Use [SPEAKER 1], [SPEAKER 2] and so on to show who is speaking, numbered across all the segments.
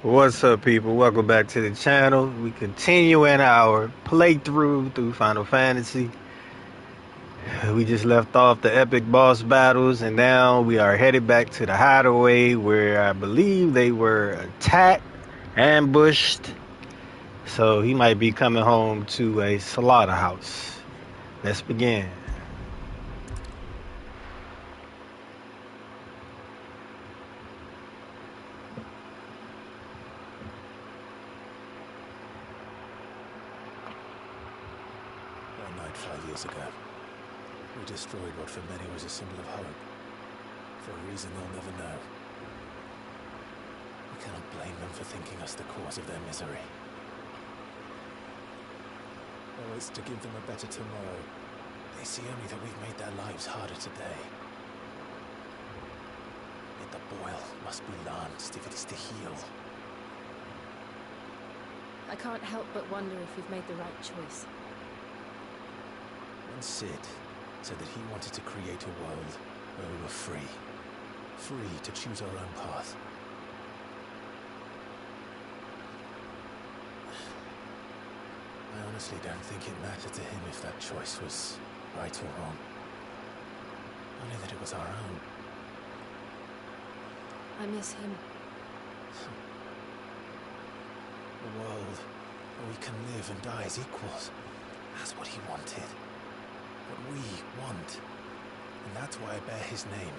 [SPEAKER 1] What's up, people? Welcome back to the channel. We continue in our playthrough through Final Fantasy. We just left off the epic boss battles, and now we are headed back to the hideaway where I believe they were attacked, ambushed. So he might be coming home to a slaughterhouse. Let's begin.
[SPEAKER 2] That night 5 years ago, we destroyed what for many was a symbol of hope. For a reason they'll never know. We cannot blame them for thinking us the cause of their misery. Oh, it's to give them a better tomorrow. They see only that we've made their lives harder today. Yet the boil must be lanced if it is to heal.
[SPEAKER 3] I can't help but wonder if we've made the right choice.
[SPEAKER 2] When Cide said that he wanted to create a world where we were free. Free to choose our own path. I honestly don't think it mattered to him if that choice was right or wrong. Only that it was our own.
[SPEAKER 3] I miss him.
[SPEAKER 2] A world where we can live and die as equals. That's what he wanted. What we want. And that's why I bear his name.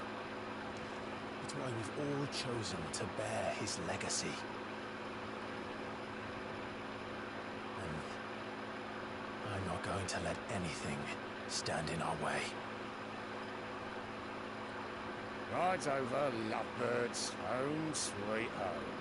[SPEAKER 2] It's why we've all chosen to bear his legacy. And I'm not going to let anything stand in our way.
[SPEAKER 4] Rides over, lovebirds, home sweet home.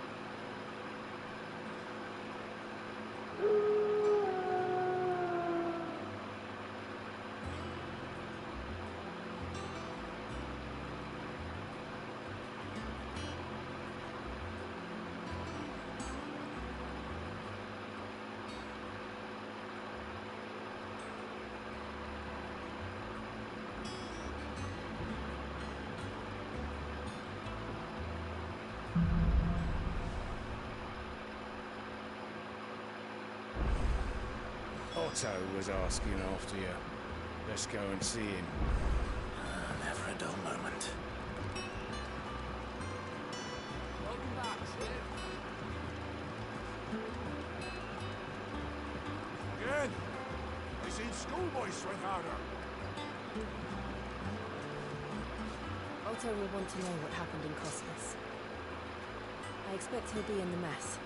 [SPEAKER 4] Otto was asking after you. Let's go and see him.
[SPEAKER 2] Never a dull moment.
[SPEAKER 4] Welcome back, Steve.
[SPEAKER 5] Again? I seen schoolboys sweat harder.
[SPEAKER 3] Otto will want to know what happened in Cosmos. I expect he'll be in the mess.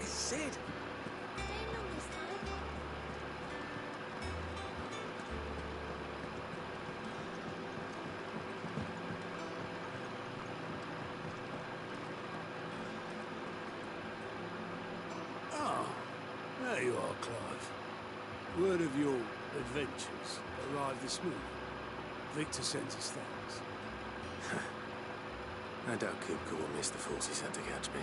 [SPEAKER 2] It's Cide!
[SPEAKER 3] Staying long this time?
[SPEAKER 5] Ah, there you are, Clive. Word of your adventures arrived this morning. Victor sends his thanks.
[SPEAKER 2] I doubt Kupka will miss the force he sent to catch me.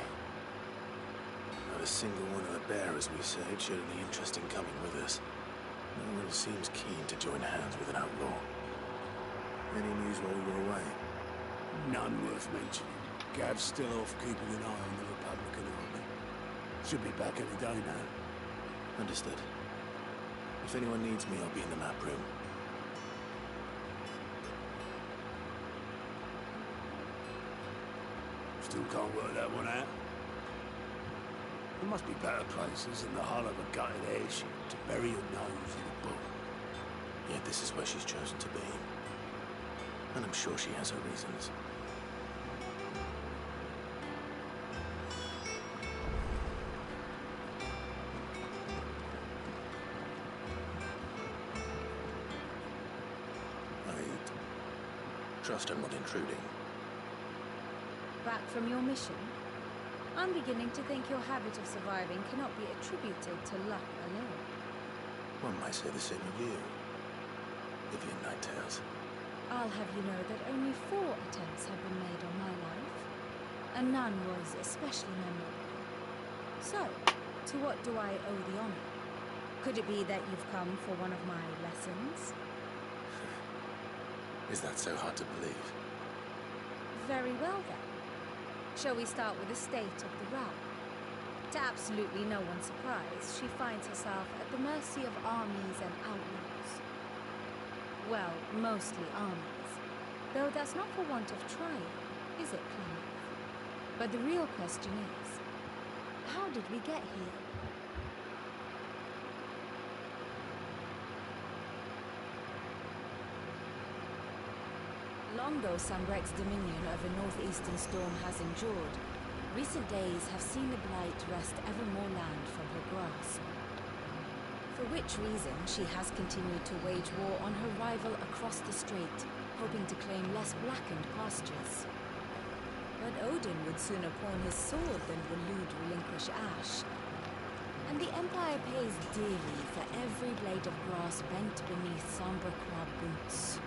[SPEAKER 2] Not a single one of the bearers we saved showed any interest in coming with us. No one seems keen to join hands with an outlaw. Any news while you were away?
[SPEAKER 5] None worth mentioning. Gav's still off keeping an eye on the Republican army. Should be back any day now.
[SPEAKER 2] Understood. If anyone needs me, I'll be in the map room.
[SPEAKER 5] Still can't work that one out. There must be better places than the hull of a gutted airship to bury your nose in a book.
[SPEAKER 2] Yet this is where she's chosen to be. And I'm sure she has her reasons. I trust I'm not intruding.
[SPEAKER 6] Back from your mission? I'm beginning to think your habit of surviving cannot be attributed to luck alone.
[SPEAKER 2] One might say the same of you. Vivian Nighttails.
[SPEAKER 6] I'll have you know that only 4 attempts have been made on my life. and none was especially memorable. So, to what do I owe the honor? Could it be that you've come for one of my lessons?
[SPEAKER 2] Is that so hard to believe?
[SPEAKER 6] Very well then. Shall we start with the state of the realm? To absolutely no one's surprise, she finds herself at the mercy of armies and outlaws. Well, mostly armies. Though that's not for want of trying, is it, Clive? But the real question is, how did we get here? Long though Sambrek's dominion over northeastern storm has endured, recent days have seen the blight wrest ever more land from her grasp. For which reason she has continued to wage war on her rival across the strait, hoping to claim less blackened pastures. But Odin would sooner pawn his sword than relinquish Ash. And the Empire pays dearly for every blade of grass bent beneath Sambrekwa boots.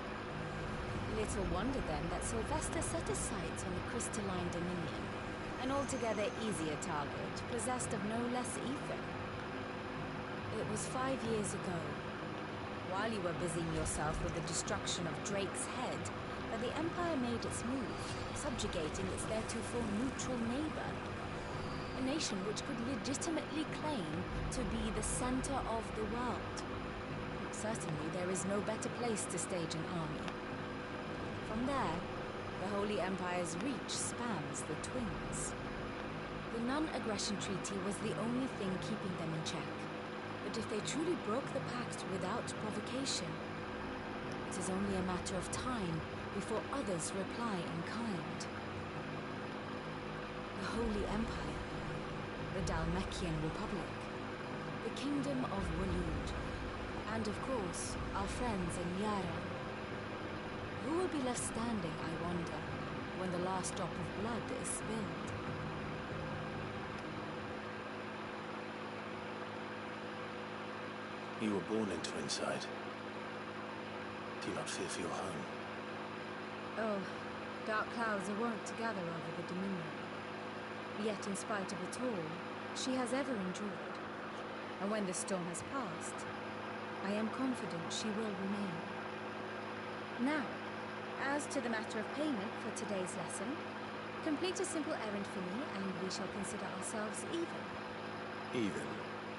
[SPEAKER 6] Little wonder then that Sylvester set his sights on the crystalline dominion, an altogether easier target, possessed of no less ether. It was 5 years ago, while you were busying yourself with the destruction of Drake's head, that the Empire made its move, subjugating its theretofore neutral neighbor. A nation which could legitimately claim to be the center of the world. Certainly there is no better place to stage an army. From there, the Holy Empire's reach spans the Twins. The non-aggression treaty was the only thing keeping them in check. But if they truly broke the pact without provocation, it is only a matter of time before others reply in kind. The Holy Empire, the Dalmekian Republic, the Kingdom of Waloed, and of course, our friends in Yara. Who will be left standing, I wonder, when the last drop of blood is spilled?
[SPEAKER 2] You were born into Cide. Do you not fear for your home?
[SPEAKER 6] Oh, dark clouds are wont to gather over the Dominion. Yet in spite of it all, she has ever endured. And when the storm has passed, I am confident she will remain. Now, as to the matter of payment for today's lesson, complete a simple errand for me and we shall consider ourselves even.
[SPEAKER 2] Even?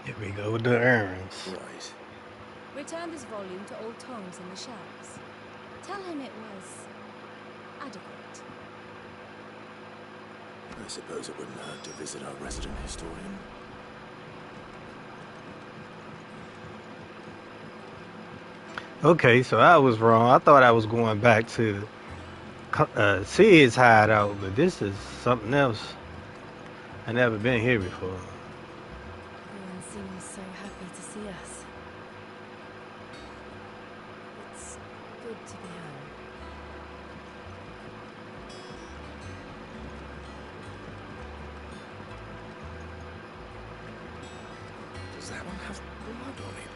[SPEAKER 1] Here we go with the errands.
[SPEAKER 2] Right.
[SPEAKER 6] Return this volume to old tomes in the shelves. Tell him it was adequate.
[SPEAKER 2] I suppose it wouldn't hurt to visit our resident historian.
[SPEAKER 1] Okay, so I was wrong. I thought I was going back to Cide's hideout, but this is something else. I never been here before.
[SPEAKER 3] Everyone seems so happy to see us. It's good to be home.
[SPEAKER 2] Does that one have blood on it?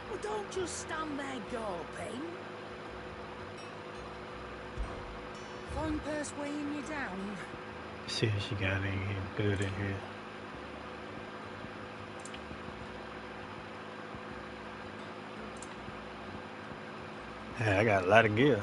[SPEAKER 5] Well, don't just stand there gulping. Fine purse weighing you down.
[SPEAKER 1] See if she got anything good in here. Yeah, I got a lot of gear.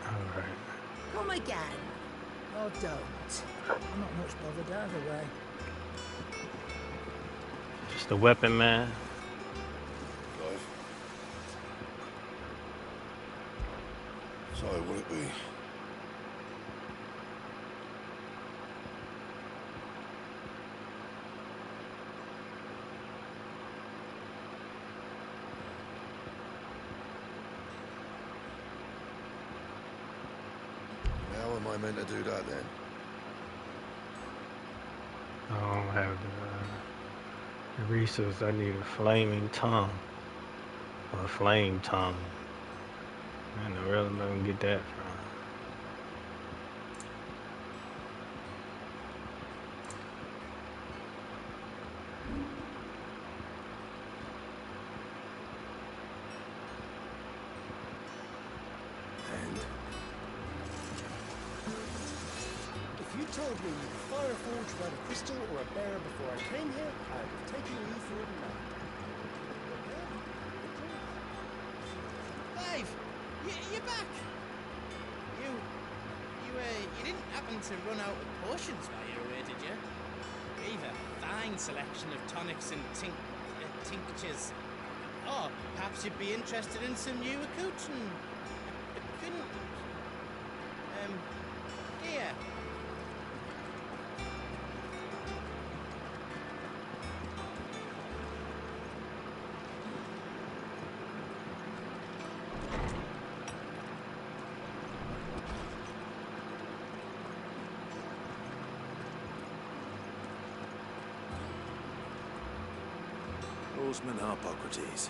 [SPEAKER 1] All right.
[SPEAKER 5] Come again. Or don't. I'm not much bothered either way.
[SPEAKER 1] Just a weapon, man.
[SPEAKER 7] Clive. So will it be? How am I meant to do that then?
[SPEAKER 1] I don't have the resource. I need a flaming tongue. Or a flame tongue. Man, the real don't get that from.
[SPEAKER 8] told me you could fire a forge without a crystal or a bearer before I came here, I would have taken you for a man.
[SPEAKER 9] Dave, you're back. You didn't happen to run out of potions while you were away, did you? We've a fine selection of tonics and tinctures. Oh, perhaps you'd be interested in some new accoutrement. Gear.
[SPEAKER 5] Horseman Harpocrates.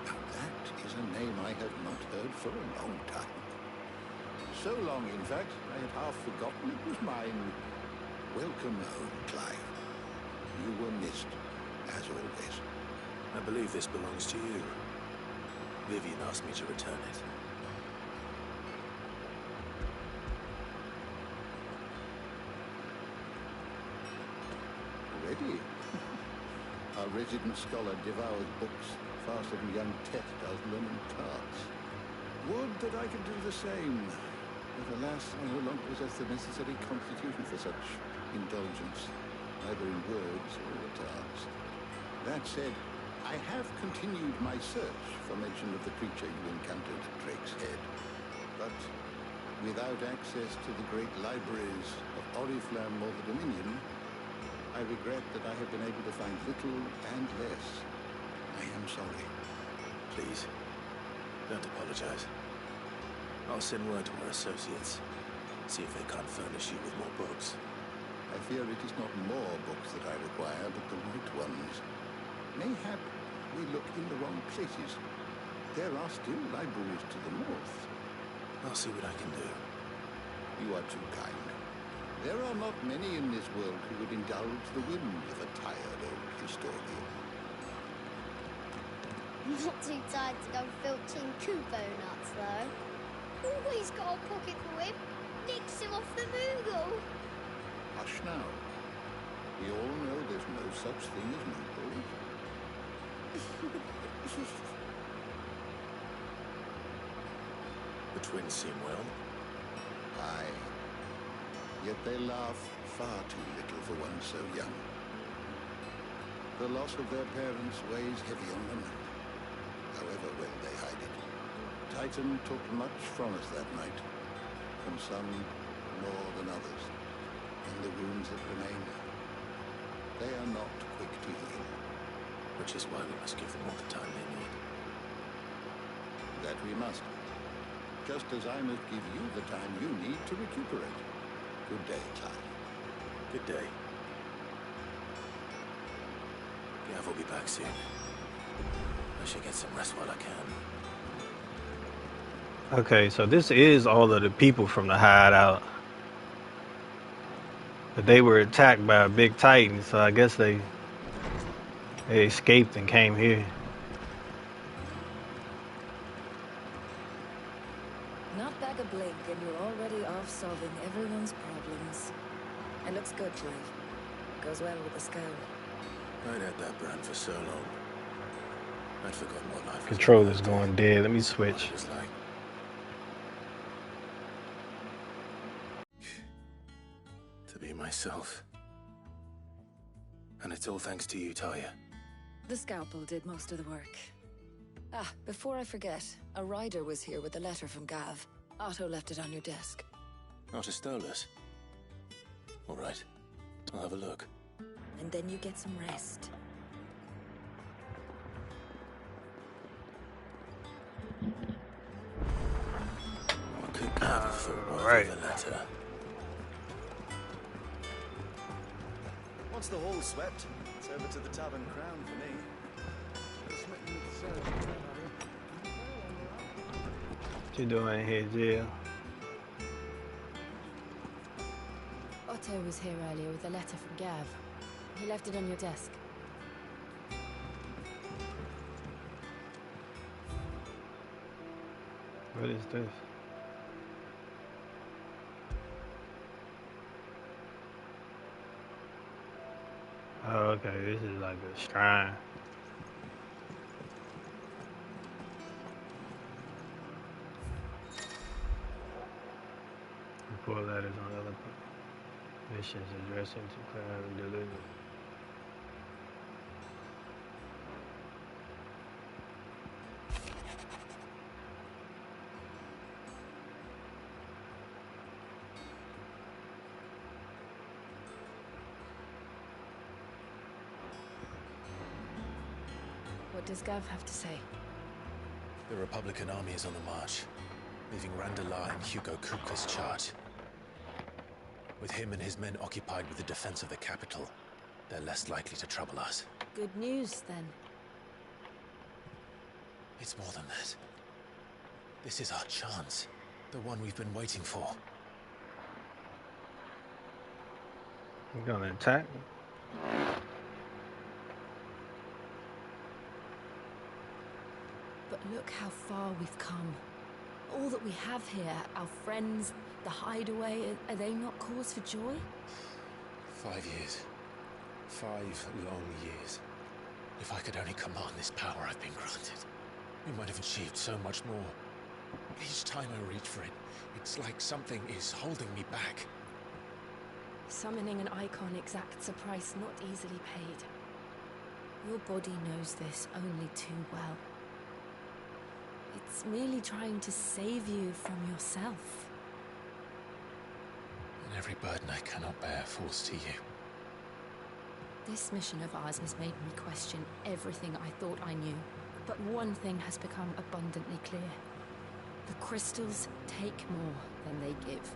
[SPEAKER 10] That is a name I have not heard for a long time. So long, in fact, I had half forgotten it was mine. Welcome home, Clive. You were missed, as always.
[SPEAKER 5] I believe this belongs to you. Vivian asked me to return it.
[SPEAKER 10] Already? Our resident scholar devours books faster than young Tet does lemon tarts. Would that I could do the same. But alas, I no longer possess the necessary constitution for such indulgence, either in words or tarts. That said, I have continued my search for mention of the creature you encountered at Drake's Head. But without access to the great libraries of Oriflamme or the Dominion, I regret that I have been able to find little and less. I am sorry.
[SPEAKER 5] Please, don't apologize. I'll send word to our associates. See if they can't furnish you with more books.
[SPEAKER 10] I fear it is not more books that I require, but the right ones. Mayhap we look in the wrong places. There are still libraries to the north.
[SPEAKER 5] I'll see what I can do.
[SPEAKER 10] You are too kind. There are not many in this world who would indulge the whims of a tired old historian.
[SPEAKER 11] Not too tired to go filching Kubo nuts, though. Always got a pocket for him. Nicks him off the Moogle.
[SPEAKER 10] Hush now. We all know there's no such thing as Moogles.
[SPEAKER 5] The twins seem well.
[SPEAKER 10] Aye. Yet they laugh far too little for one so young. The loss of their parents weighs heavy on them, however well they hide it. Titan took much from us that night, from some more than others, and the wounds that remain, they are not quick to heal.
[SPEAKER 5] Which is why we must give them all the time they need.
[SPEAKER 10] That we must. Just as I must give you the time you need to recuperate. Good day, Cide.
[SPEAKER 5] Good day. Gav will be back soon. I should get some rest while I can.
[SPEAKER 1] Okay, so this is all of the people from the hideout. But they were attacked by a big titan, so I guess they escaped and came here.
[SPEAKER 6] Not back a blink and you're already off solving everyone's problems. It looks good, Clive. Goes well with the scout.
[SPEAKER 5] I'd had that brand for so long. I'd forgotten what life was
[SPEAKER 1] Controller's
[SPEAKER 5] like.
[SPEAKER 1] going dead. Let me
[SPEAKER 5] What
[SPEAKER 1] switch.
[SPEAKER 5] it was like. To be myself. And it's all thanks to you, Talia.
[SPEAKER 6] The scalpel did most of the work. Ah, before I forget, a rider was here with a letter from Gav. Otto left it on your desk.
[SPEAKER 5] Otto stole us. All right. I'll have a look.
[SPEAKER 6] And then you get some rest.
[SPEAKER 5] What could Gav have thought
[SPEAKER 1] right.
[SPEAKER 5] of the letter?
[SPEAKER 2] Once the hall's swept, it's over to the Tavern Crown for me.
[SPEAKER 1] What you doing here, Jill?
[SPEAKER 3] Otto was here earlier with a letter from Gav. He left it on your desk.
[SPEAKER 1] What is this? Oh, okay, this is like a shrine. Report letters on other missions addressing to cloud and deliver.
[SPEAKER 3] What does Gav have to say?
[SPEAKER 2] The Republican army is on the march, leaving Randalar in Hugo Kupka's charge. With him and his men occupied with the defense of the capital, they're less likely to trouble us.
[SPEAKER 3] Good news, then.
[SPEAKER 2] It's more than that. This is our chance. The one we've been waiting for.
[SPEAKER 1] We're gonna attack.
[SPEAKER 3] But look how far we've come. All that we have here, our friends, the hideaway, are they not cause for joy?
[SPEAKER 2] 5 years. 5 long years. If I could only command this power I've been granted, we might have achieved so much more. Each time I reach for it, it's like something is holding me back.
[SPEAKER 3] Summoning an icon exacts a price not easily paid. Your body knows this only too well. It's merely trying to save you from yourself.
[SPEAKER 2] And every burden I cannot bear falls to you.
[SPEAKER 3] This mission of ours has made me question everything I thought I knew. But one thing has become abundantly clear. The crystals take more than they give.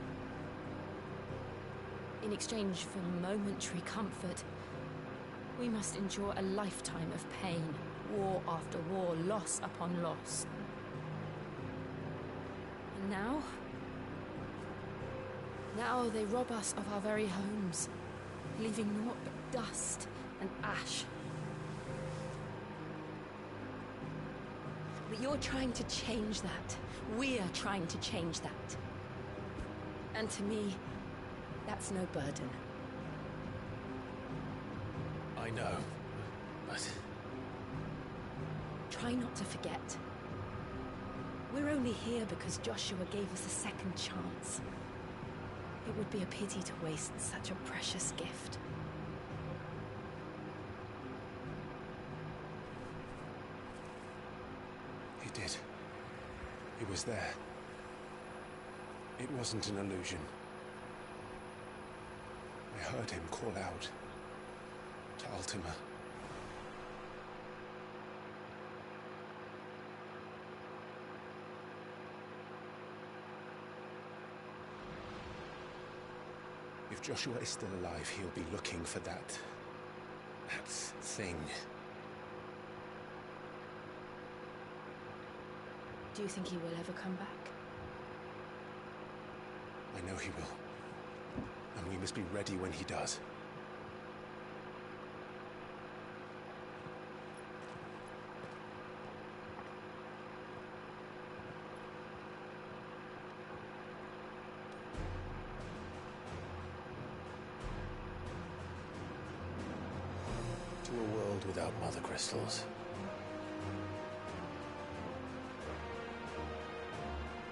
[SPEAKER 3] In exchange for momentary comfort, we must endure a lifetime of pain, war after war, loss upon loss. And now they rob us of our very homes, leaving naught but dust and ash. But you're trying to change that. We're trying to change that. And to me, that's no burden.
[SPEAKER 2] I know, but...
[SPEAKER 3] Try not to forget. We're only here because Joshua gave us a second chance. It would be a pity to waste such a precious gift.
[SPEAKER 2] He did. He was there. It wasn't an illusion. I heard him call out to Ultima. If Joshua is still alive, he'll be looking for that thing.
[SPEAKER 3] Do you think he will ever come back?
[SPEAKER 2] I know he will. And we must be ready when he does. To a world without mother crystals.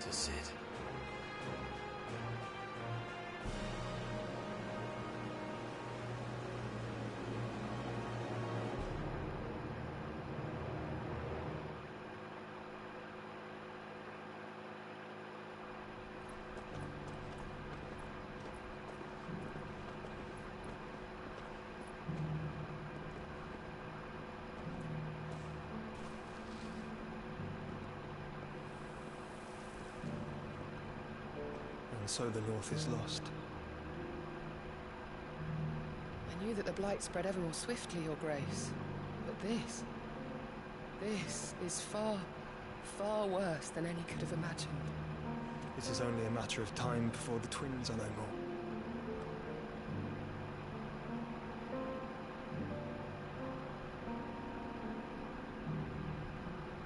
[SPEAKER 2] To Cid.
[SPEAKER 12] And so the North is lost.
[SPEAKER 13] I knew that the Blight spread ever more swiftly, Your Grace. But this is far, far worse than any could have imagined.
[SPEAKER 12] It is only a matter of time before the twins are no more.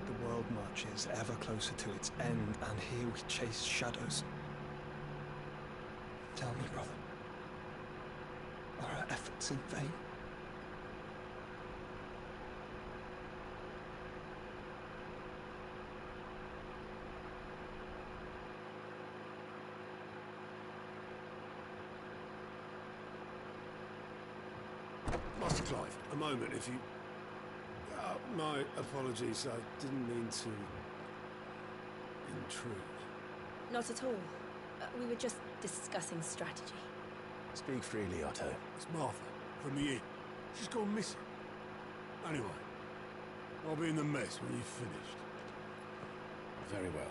[SPEAKER 12] The world marches ever closer to its end, and here we chase shadows. Tell me, brother, are our efforts in vain?
[SPEAKER 5] Master Clive, a moment, if you... my apologies, I didn't mean to... intrude.
[SPEAKER 6] Not at all. We were just discussing strategy.
[SPEAKER 2] Speak freely, Otto.
[SPEAKER 5] It's Martha, from the inn. She's gone missing. Anyway, I'll be in the mess when you've finished.
[SPEAKER 2] Very well.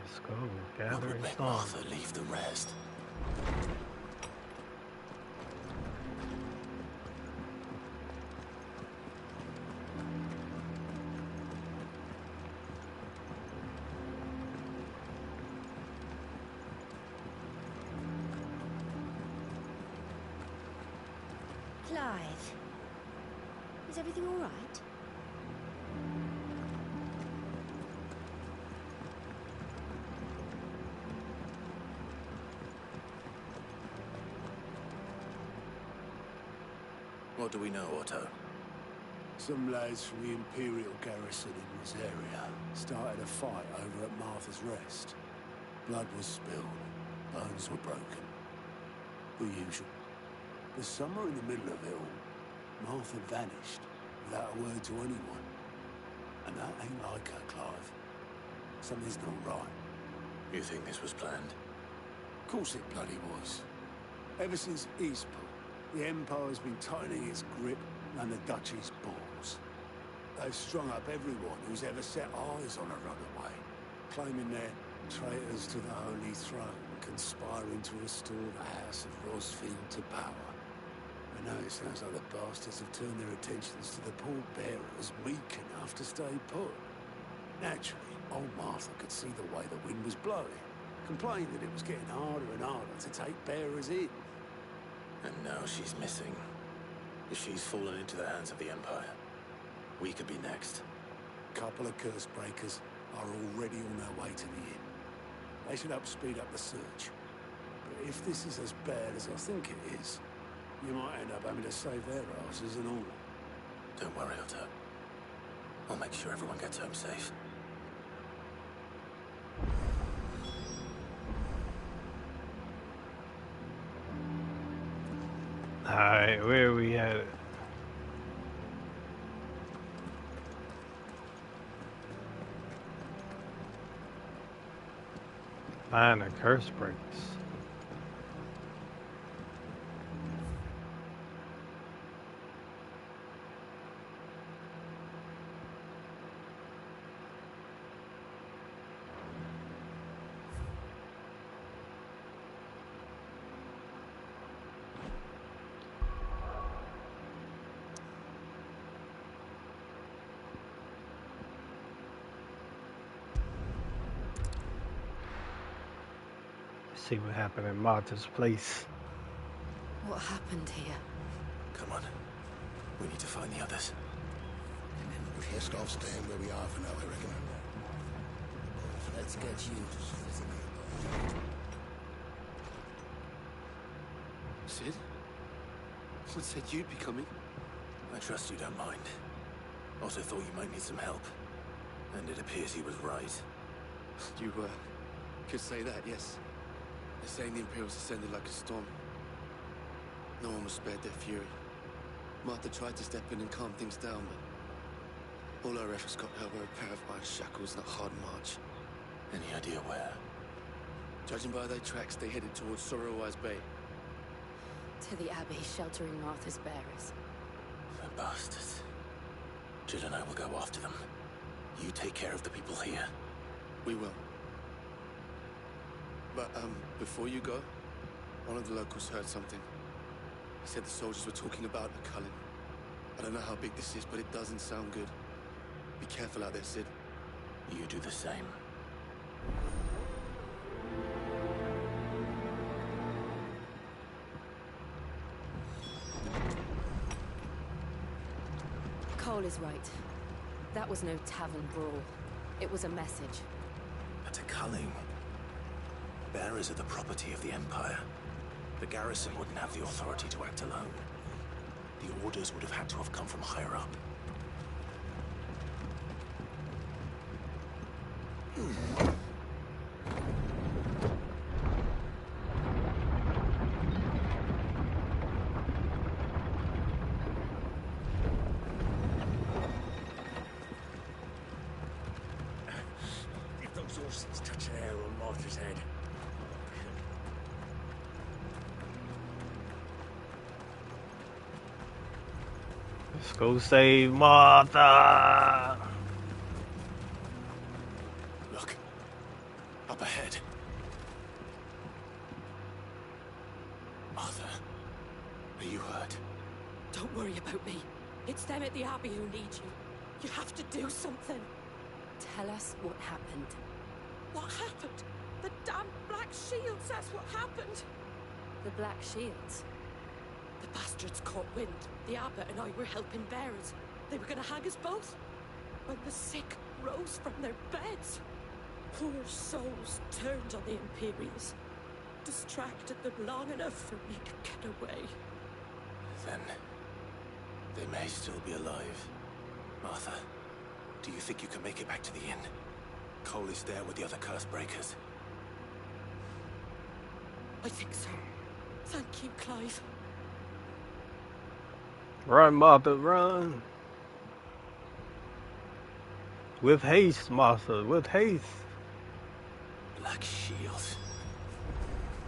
[SPEAKER 1] Let's go.
[SPEAKER 2] What
[SPEAKER 1] Gathering
[SPEAKER 2] would make
[SPEAKER 1] storm.
[SPEAKER 2] Martha leave the rest?
[SPEAKER 11] Clive, is everything all right?
[SPEAKER 2] What do we know, Otto?
[SPEAKER 5] Some lads from the Imperial garrison in Rosaria started a fight over at Martha's Rest. Blood was spilled, bones were broken. The usual. But somewhere in the middle of it all, Martha vanished without a word to anyone. And that ain't like her, Clive. Something's not right.
[SPEAKER 2] You think this was planned?
[SPEAKER 5] Of course it bloody was. Ever since Eastport, the Empire's been tightening its grip on the Duchy's balls. They've strung up everyone who's ever set eyes on a runaway, claiming they're traitors to the Holy Throne, conspiring to restore the House of Rosfield to power. I know it sounds like the bastards have turned their attentions to the poor bearers weak enough to stay put. Naturally, old Martha could see the way the wind was blowing, complained that it was getting harder and harder to take bearers in.
[SPEAKER 2] And now she's missing. If she's fallen into the hands of the Empire, we could be next.
[SPEAKER 5] A couple of curse breakers are already on their way to the inn. They should help speed up the search. But if this is as bad as I think it is, you might end up having to save their asses and all.
[SPEAKER 2] Don't worry, Otto. I'll make sure everyone gets home safe.
[SPEAKER 1] Alright, where are we at? Find the curse breaks. See what happened in Martha's place.
[SPEAKER 3] What happened here?
[SPEAKER 2] Come on. We need to find the others.
[SPEAKER 7] We're best off staying where we are for now, I reckon. Let's get you to
[SPEAKER 14] Cid? What said you'd be coming?
[SPEAKER 2] I trust you don't mind. Also thought you might need some help. And it appears he was right.
[SPEAKER 14] You, could say that, yes. They're saying the Imperials ascended like a storm. No one was spared their fury. Martha tried to step in and calm things down, but all our efforts got her were a pair of iron shackles and a hard march.
[SPEAKER 2] Any idea where?
[SPEAKER 14] Judging by their tracks, they headed towards Sorrowwise Bay.
[SPEAKER 3] To the Abbey, sheltering Martha's bearers.
[SPEAKER 2] The bastards. Jill and I will go after them. You take care of the people here.
[SPEAKER 14] We will. But, before you go, one of the locals heard something. He said the soldiers were talking about a Cullen. I don't know how big this is, but it doesn't sound good. Be careful out there, Cid.
[SPEAKER 2] You do the same.
[SPEAKER 3] Cole is right. That was no tavern brawl. It was a message.
[SPEAKER 2] But a culling. Bearers are the property of the Empire. The garrison wouldn't have the authority to act alone. The orders would have had to have come from higher up.
[SPEAKER 15] If those horses touch an arrow on Martha's head.
[SPEAKER 1] Let's go save Martha.
[SPEAKER 2] Look. Up ahead. Martha. Are you hurt?
[SPEAKER 16] Don't worry about me. It's them at the Abbey who need you. You have to do something.
[SPEAKER 3] Tell us what happened.
[SPEAKER 16] What happened? The damn Black Shields, that's what happened.
[SPEAKER 3] The Black Shields?
[SPEAKER 16] The bastards caught wind. The Abbot and I were helping bearers. They were gonna hang us both. When the sick rose from their beds. Poor souls turned on the Imperials. Distracted them long enough for me to get away.
[SPEAKER 2] Then... they may still be alive. Martha, do you think you can make it back to the inn? Cole is there with the other curse breakers.
[SPEAKER 16] I think so. Thank you, Clive.
[SPEAKER 1] Run, Martha, run. With haste, Martha, with haste.
[SPEAKER 2] Black Shields.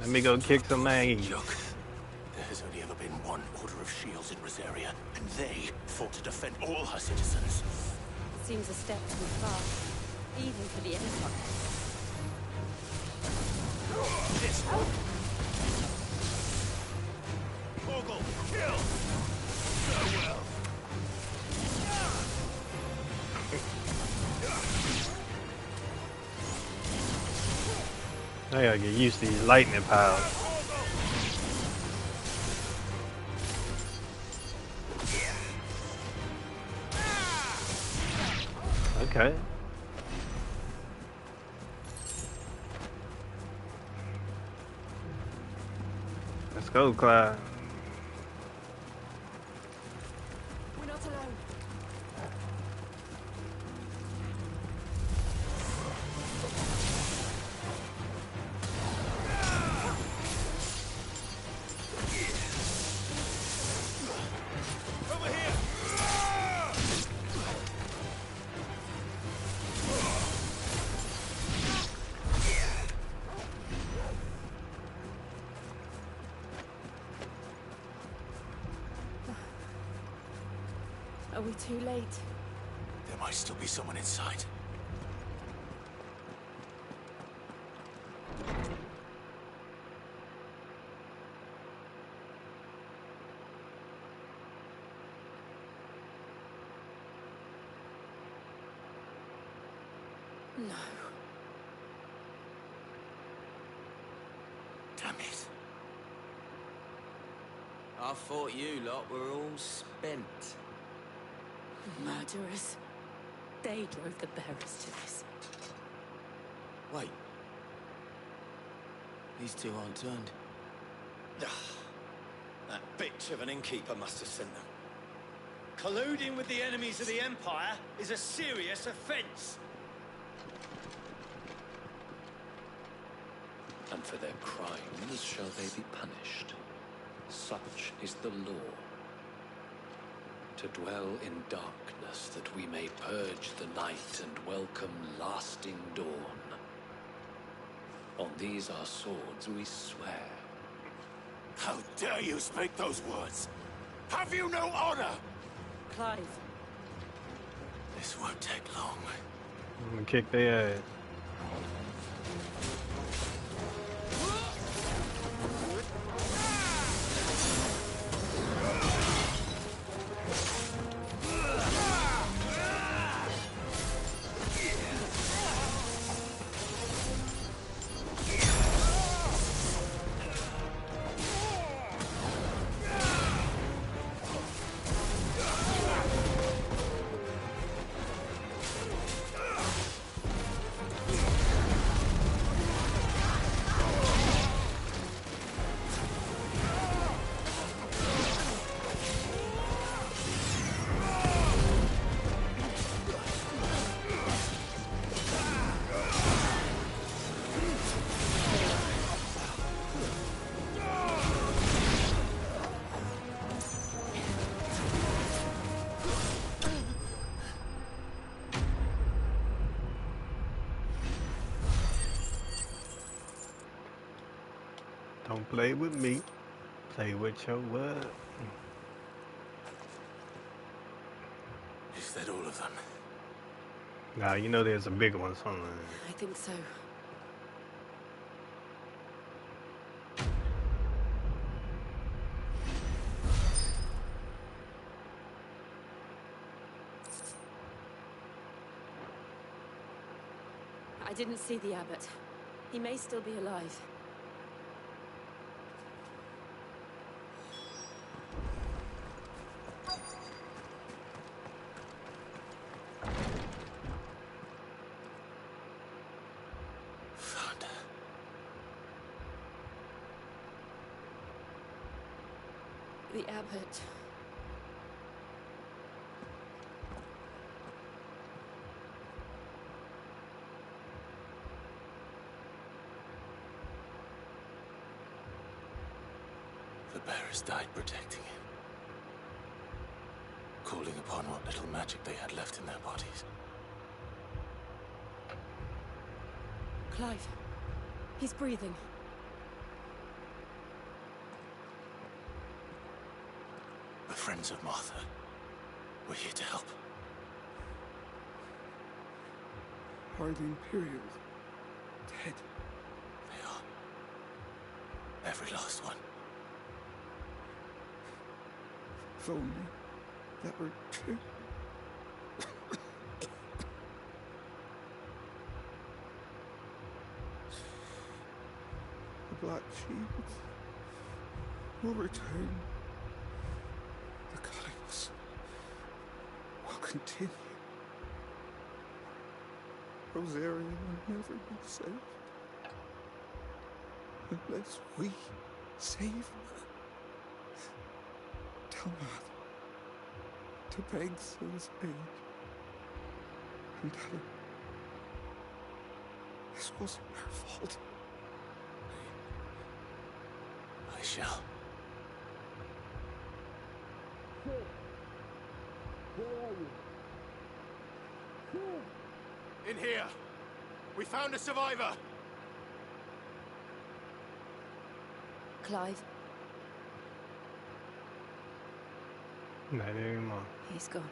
[SPEAKER 1] Let me go kick some ass.
[SPEAKER 2] Joke. There has only ever been one Order of Shields in Rosaria, and they fought to defend all her citizens.
[SPEAKER 3] Seems a step too far, even for the Empire.
[SPEAKER 2] This one. Mogul, kill! Farewell.
[SPEAKER 1] I gotta get used to these lightning powers. Okay. Let's go, Clyde.
[SPEAKER 16] We're not alone.
[SPEAKER 2] Over here!
[SPEAKER 3] Are we too late?
[SPEAKER 2] There might still be someone inside.
[SPEAKER 16] No.
[SPEAKER 2] Damn it.
[SPEAKER 17] I thought you lot were all spent.
[SPEAKER 16] Murderers. They drove the bearers to this.
[SPEAKER 17] Wait. These two aren't turned.
[SPEAKER 15] That bitch of an innkeeper must have sent them. Colluding with the enemies of the Empire is a serious offense.
[SPEAKER 18] And for their crimes shall they be punished. Such is the law. To dwell in darkness, that we may purge the night and welcome lasting dawn. On these our swords we swear.
[SPEAKER 2] How dare you speak those words? Have you no honor?
[SPEAKER 16] Clive.
[SPEAKER 2] This won't take long.
[SPEAKER 1] I'm gonna kick their ass. Play with me. Play with your what?
[SPEAKER 2] Is that all of them?
[SPEAKER 1] Nah, you know there's a bigger one somewhere.
[SPEAKER 3] I think so. I didn't see the abbot. He may still be alive. The abbot.
[SPEAKER 2] The bearers died protecting him. Calling upon what little magic they had left in their bodies.
[SPEAKER 3] Clive. He's breathing.
[SPEAKER 2] The friends of Martha. We're here to help.
[SPEAKER 5] Are the Imperials dead?
[SPEAKER 2] They are. Every last one.
[SPEAKER 5] If only that were true. The Black Shields will return. The Cullings will continue. Rosaria will never be saved unless we save her. Tell Mother to beg Sil's aid and tell her this wasn't her fault.
[SPEAKER 2] I shall.
[SPEAKER 5] Where are you?
[SPEAKER 19] In here! We found a survivor!
[SPEAKER 3] Clive.
[SPEAKER 1] Not anymore.
[SPEAKER 3] He's gone.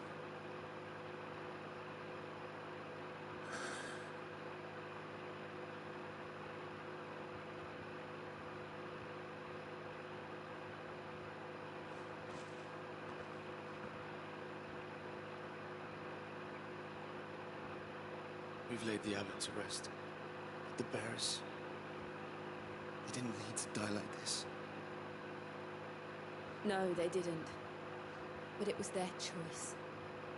[SPEAKER 14] We've laid the abbot to rest. But the bearers... they didn't need to die like this.
[SPEAKER 3] No, they didn't. But it was their choice.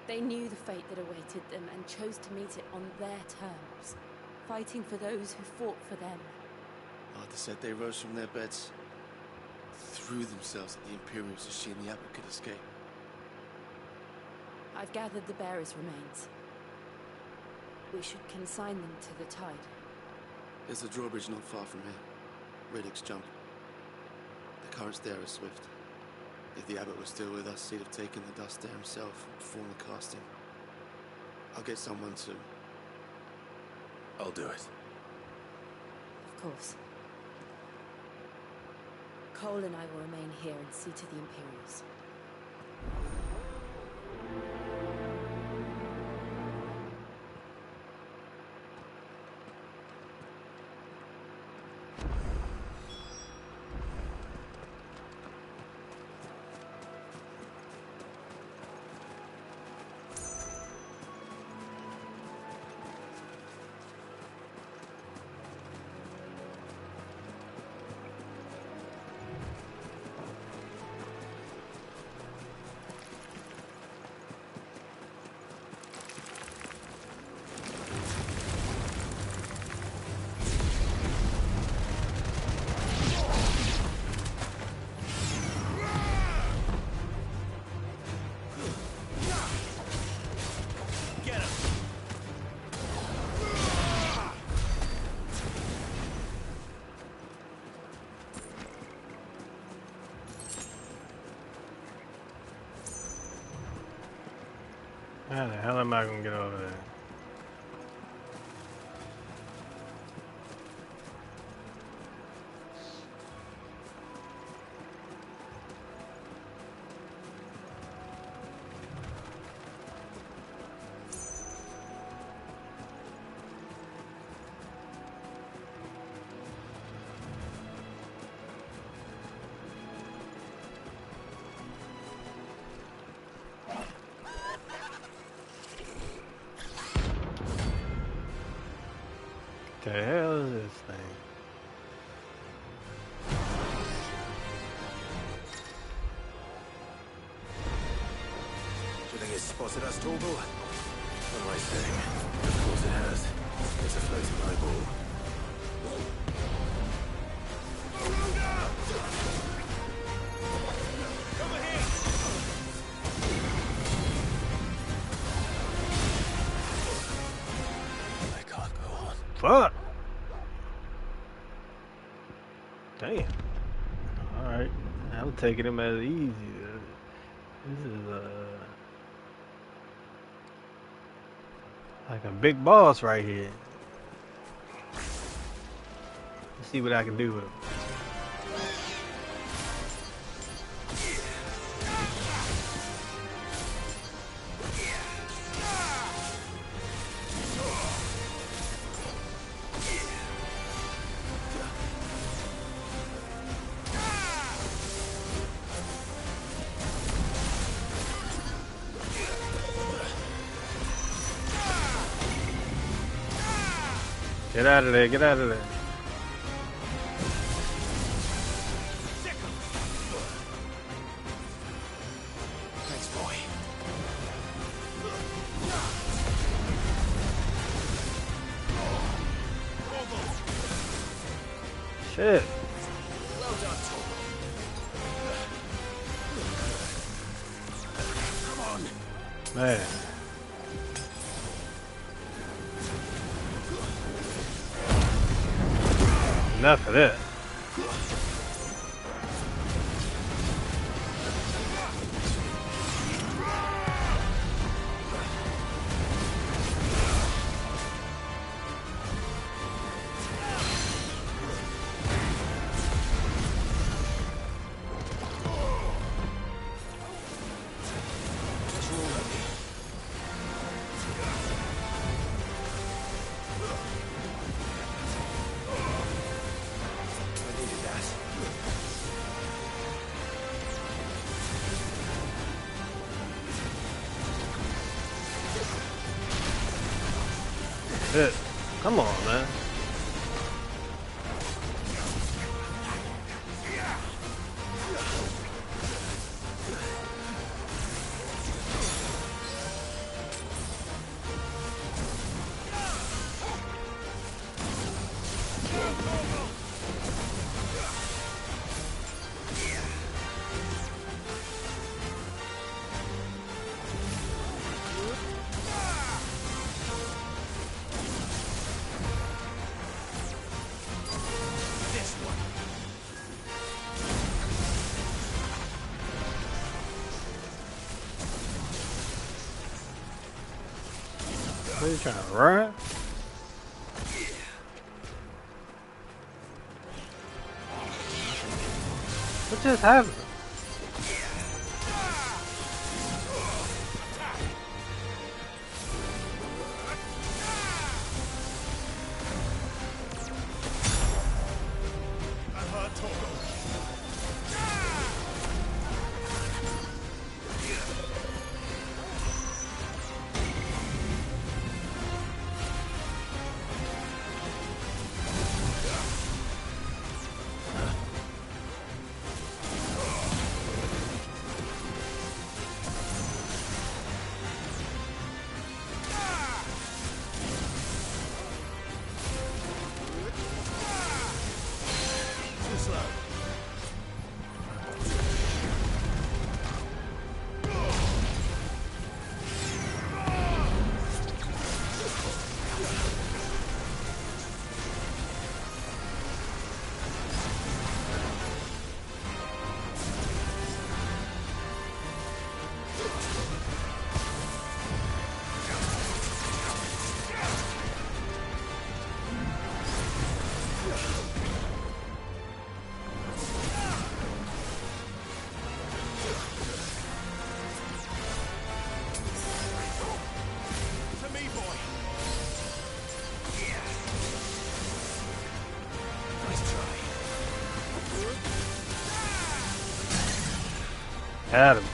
[SPEAKER 3] They knew the fate that awaited them and chose to meet it on their terms, fighting for those who fought for them.
[SPEAKER 14] Arthur said they rose from their beds, threw themselves at the Imperials so she and the abbot could escape.
[SPEAKER 3] I've gathered the bearers' remains. We should consign them to the tide.
[SPEAKER 14] There's a drawbridge not far from here. Radix jump. The currents there are swift. If the abbot was still with us, he'd have taken the dust there himself and performed the casting. I'll get someone to...
[SPEAKER 2] I'll do it.
[SPEAKER 3] Of course. Cole and I will remain here and see to the Imperials.
[SPEAKER 1] How the hell am I gonna get over there? The hell is this thing?
[SPEAKER 2] Do you think it's spotted us, Torgal? What am I saying? Of course it has. It's a floating eyeball.
[SPEAKER 19] Over here!
[SPEAKER 2] I can't go on.
[SPEAKER 1] Fuck! Damn. Alright. I'm taking him as easy. This is like a big boss right here. Let's see what I can do with him. Get out of there, get out of there.
[SPEAKER 2] Thanks, boy.
[SPEAKER 1] Shit.
[SPEAKER 2] Well done, Torgal. Come on.
[SPEAKER 1] Man. Enough of that. Shit. Come on, man. What are you trying to run? What just happened? Had him.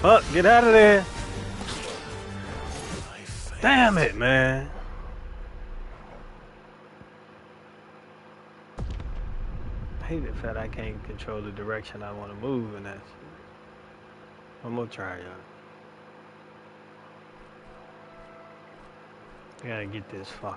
[SPEAKER 1] Fuck, get out of there. Damn it, man. I hate the fact I can't control the direction I want to move in that shit. I'm gonna try, y'all. I gotta get this fucker.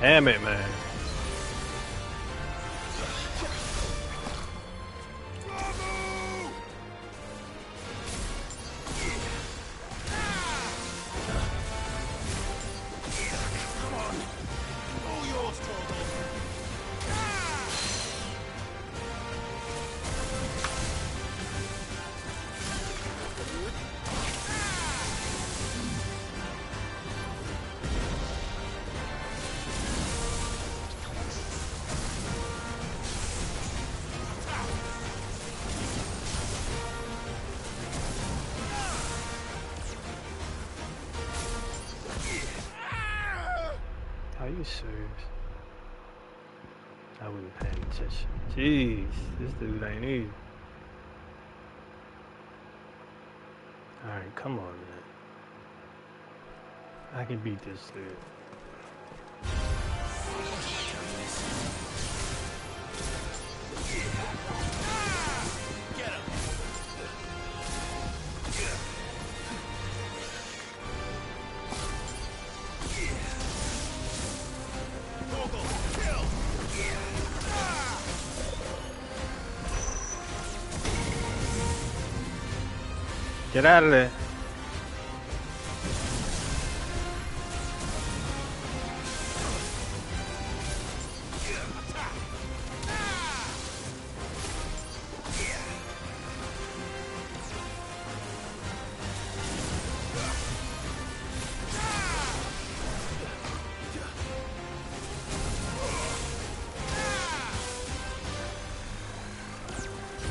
[SPEAKER 1] Damn it, man. Are you serious? I wasn't paying attention. Jeez, this dude ain't easy. Alright, come on, man. I can beat this dude.
[SPEAKER 19] Get him!
[SPEAKER 1] Get out of there.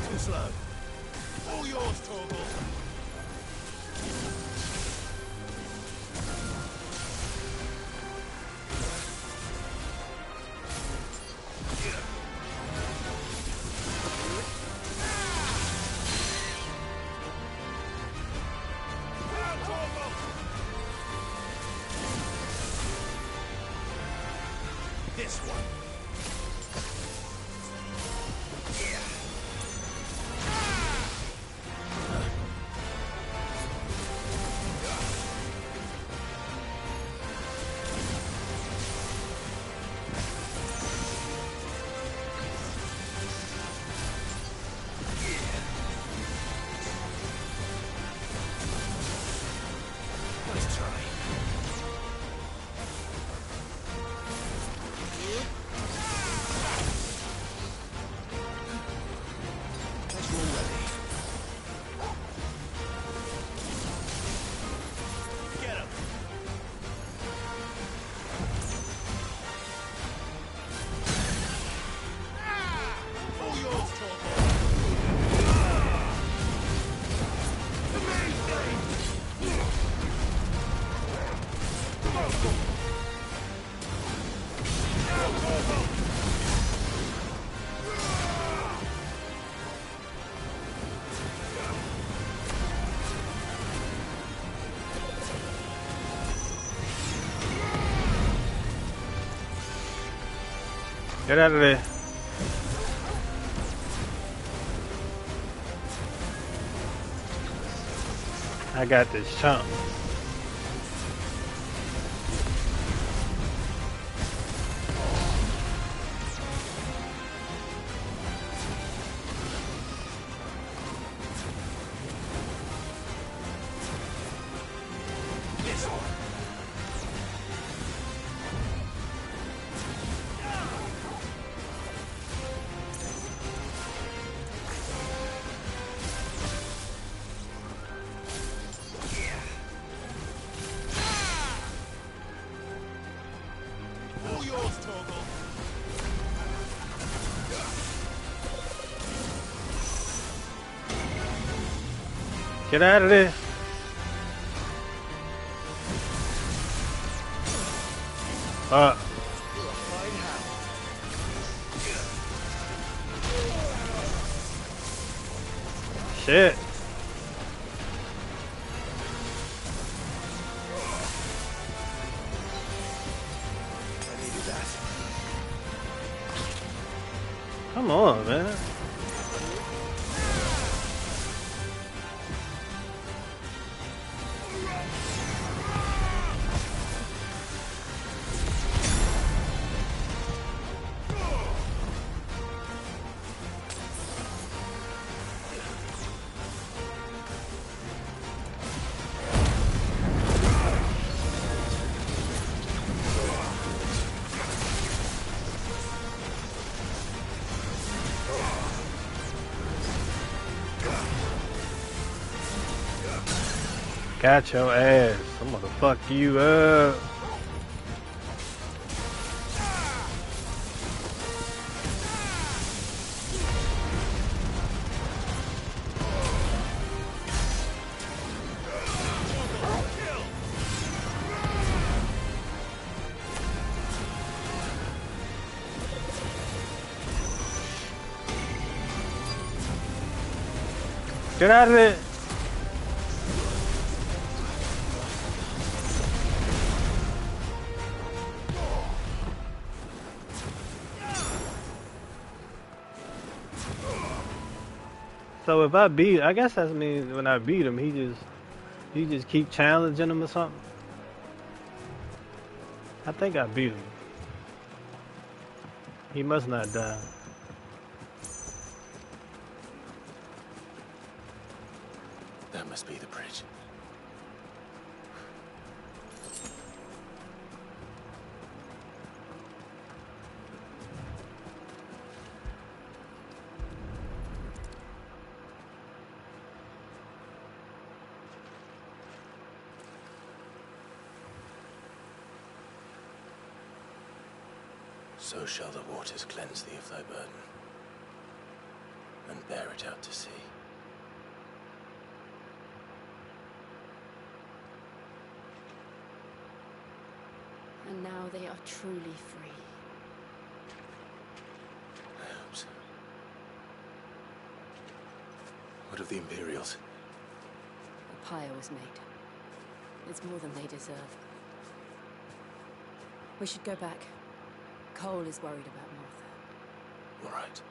[SPEAKER 19] Too slow. All yours, Torgal. This one. Nice try.
[SPEAKER 1] Get out of there. I got this chump. Get out of there. Shit. Come on, man. Got your ass. I'm gonna fuck you up. Get out of there. So if I beat, I guess that means when I beat him, he just keep challenging him or something. I think I beat him. He must not die.
[SPEAKER 2] That must be the bridge. So shall the waters cleanse thee of thy burden, and bear it out to sea.
[SPEAKER 3] And now they are truly free.
[SPEAKER 2] I hope so. What of the Imperials?
[SPEAKER 3] The pyre was made. It's more than they deserve. We should go back. Cole is worried about Martha.
[SPEAKER 2] All right.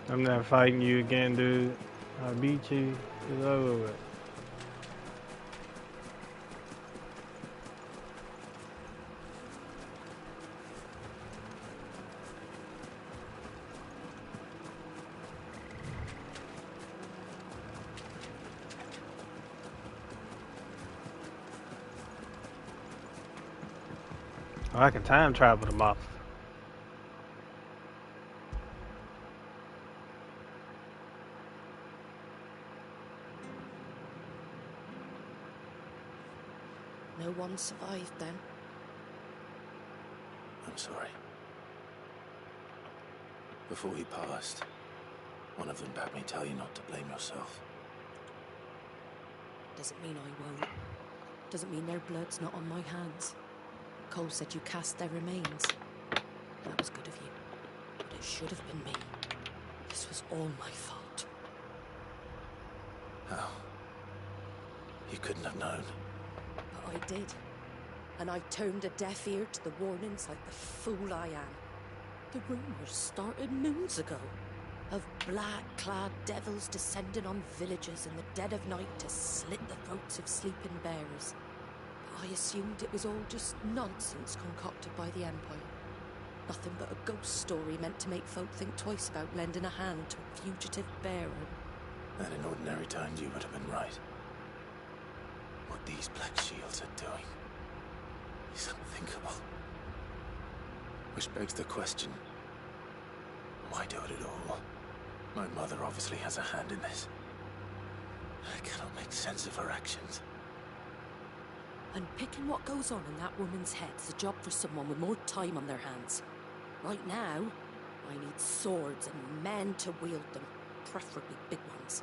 [SPEAKER 1] I'm not fighting you again, dude. I beat you. It's over with. Oh, I can time travel to Moth.
[SPEAKER 16] No one survived then?
[SPEAKER 2] I'm sorry. Before he passed, one of them bade me tell you not to blame yourself.
[SPEAKER 16] Doesn't mean I won't. Doesn't mean their blood's not on my hands. Cole said you cast their remains. That was good of you. It should have been me. This was all my fault.
[SPEAKER 2] How? You couldn't have known.
[SPEAKER 16] But I did. And I turned a deaf ear to the warnings like the fool I am. The rumours started moons ago. Of black-clad devils descending on villages in the dead of night to slit the throats of sleeping bears. But I assumed it was all just nonsense concocted by the Empire. Nothing but a ghost story meant to make folk think twice about lending a hand to a fugitive bearer.
[SPEAKER 2] And in ordinary times you would have been right. What these Black Shields are doing is unthinkable. Which begs the question, why do it at all? My mother obviously has a hand in this. I cannot make sense of her actions.
[SPEAKER 16] Unpicking what goes on in that woman's head is a job for someone with more time on their hands. Right now, I need swords and men to wield them, preferably big ones.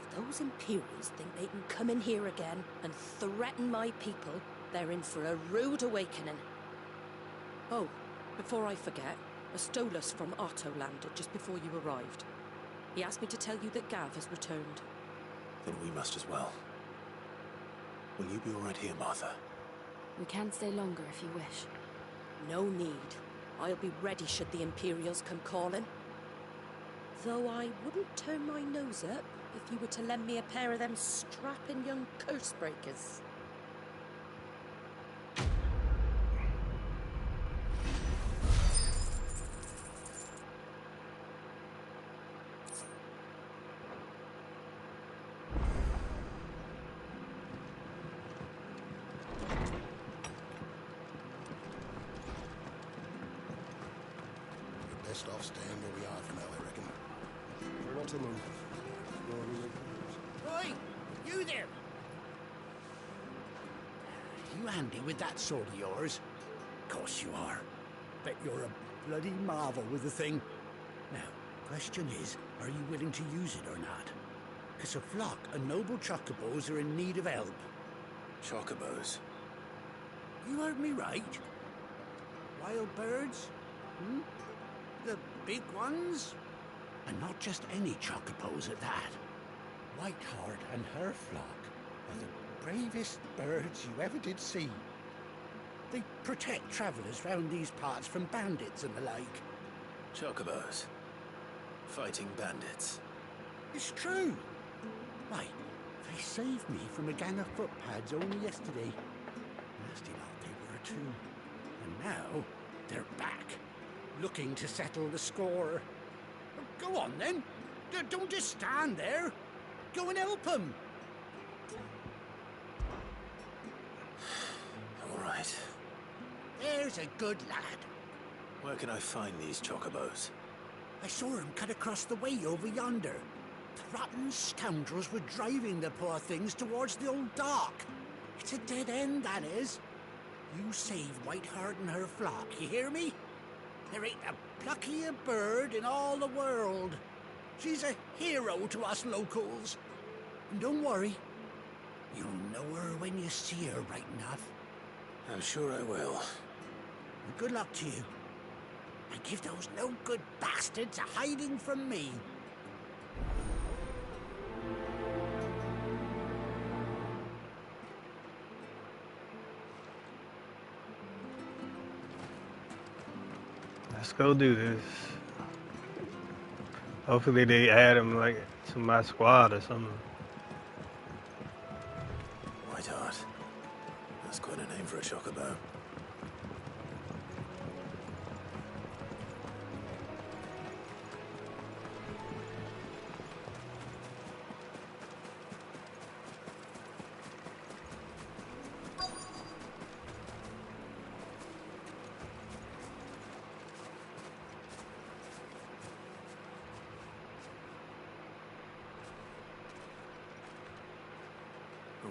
[SPEAKER 16] If those Imperials think they can come in here again and threaten my people, they're in for a rude awakening. Oh, before I forget, a Stolas from Otto landed just before you arrived. He asked me to tell you that Gav has returned.
[SPEAKER 2] Then we must as well. Will you be all right here, Martha?
[SPEAKER 3] We can stay longer if you wish.
[SPEAKER 16] No need. I'll be ready should the Imperials come calling. Though I wouldn't turn my nose up if you were to lend me a pair of them strapping young curse breakers.
[SPEAKER 7] Best off staying where we are for now, I reckon.
[SPEAKER 8] For not a moment.
[SPEAKER 20] Oi! You there! You handy with that sword of yours? Course you are. Bet you're a bloody marvel with the thing. Now, question is, are you willing to use it or not? 'Cause a flock of noble chocobos are in need of help.
[SPEAKER 2] Chocobos?
[SPEAKER 20] You heard me right. Wild birds? Hmm? The big ones? And not just any chocobos at that. Whiteheart and her flock are the bravest birds you ever did see. They protect travellers round these parts from bandits and the like.
[SPEAKER 2] Chocobos? Fighting bandits?
[SPEAKER 20] It's true. Why, they saved me from a gang of footpads only yesterday. Nasty lot they were too. And now they're back, looking to settle the score. Go on then. Don't just stand there. Go and help them.
[SPEAKER 2] All right.
[SPEAKER 20] There's a good lad.
[SPEAKER 2] Where can I find these chocobos?
[SPEAKER 20] I saw him cut across the way over yonder. The rotten scoundrels were driving the poor things towards the old dock. It's a dead end, that is. You save Whiteheart and her flock, you hear me? There ain't a pluckier bird in all the world. She's a hero to us locals. And don't worry, you'll know her when you see her right enough.
[SPEAKER 2] I'm sure I will.
[SPEAKER 20] And good luck to you. And give those no-good bastards a hiding from me.
[SPEAKER 1] Let's go do this. Hopefully they add him like to my squad or something.
[SPEAKER 2] Whiteheart. That's quite a name for a chocobo.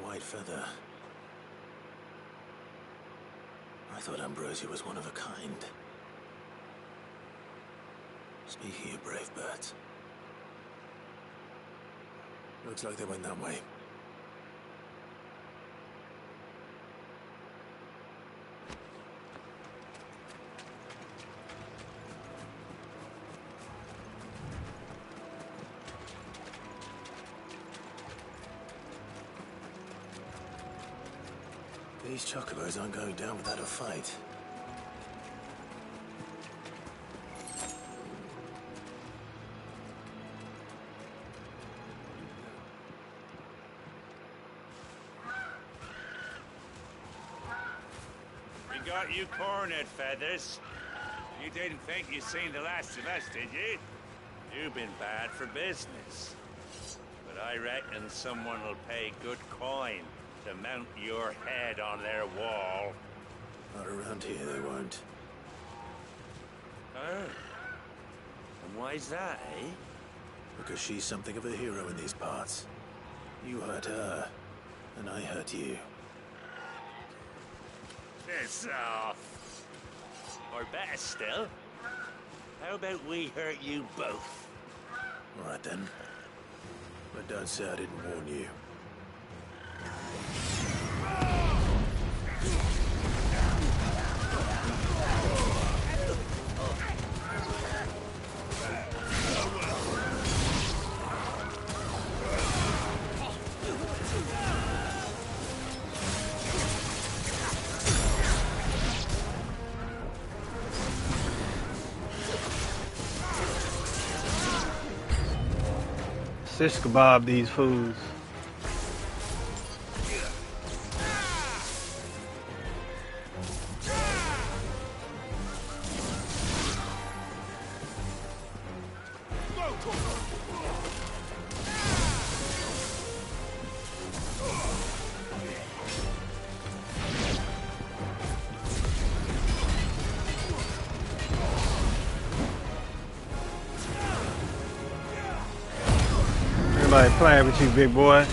[SPEAKER 2] White feather. I thought Ambrosia was one of a kind. Speaking of brave birds, looks like they went that way. These chocobos aren't going down without a fight.
[SPEAKER 21] We got you cornered, Feathers. You didn't think you'd seen the last of us, did you? You've been bad for business. But I reckon someone will pay good coin to mount your head on their wall.
[SPEAKER 2] Not around here, they won't.
[SPEAKER 21] Oh. And why's that, eh?
[SPEAKER 2] Because she's something of a hero in these parts. You hurt her, and I hurt you.
[SPEAKER 21] Piss off. Or better still, how about we hurt you both?
[SPEAKER 2] All right then. But don't say I didn't warn you.
[SPEAKER 1] Shish kebab these fools. Everybody playing with you, big boy.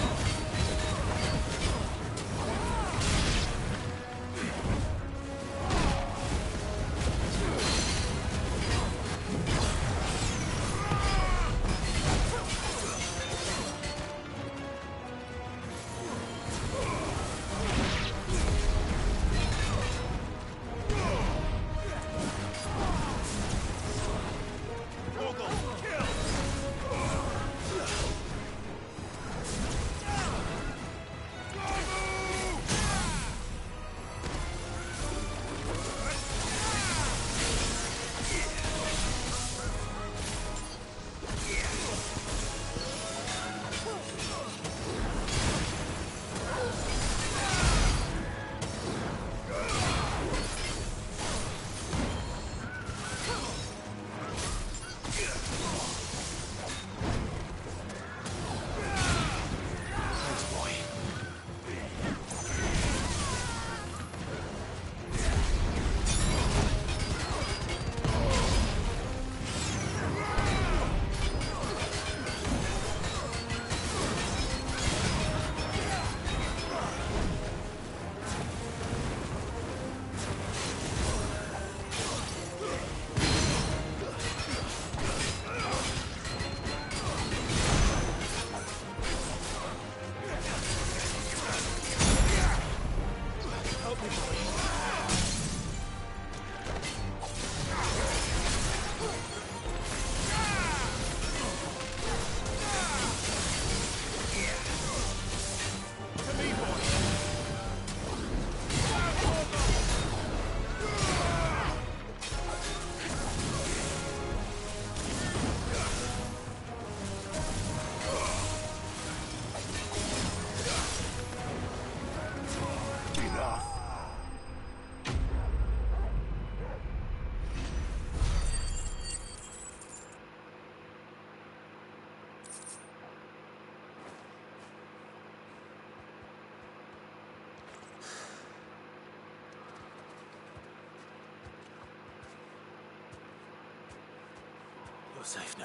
[SPEAKER 2] You're safe now.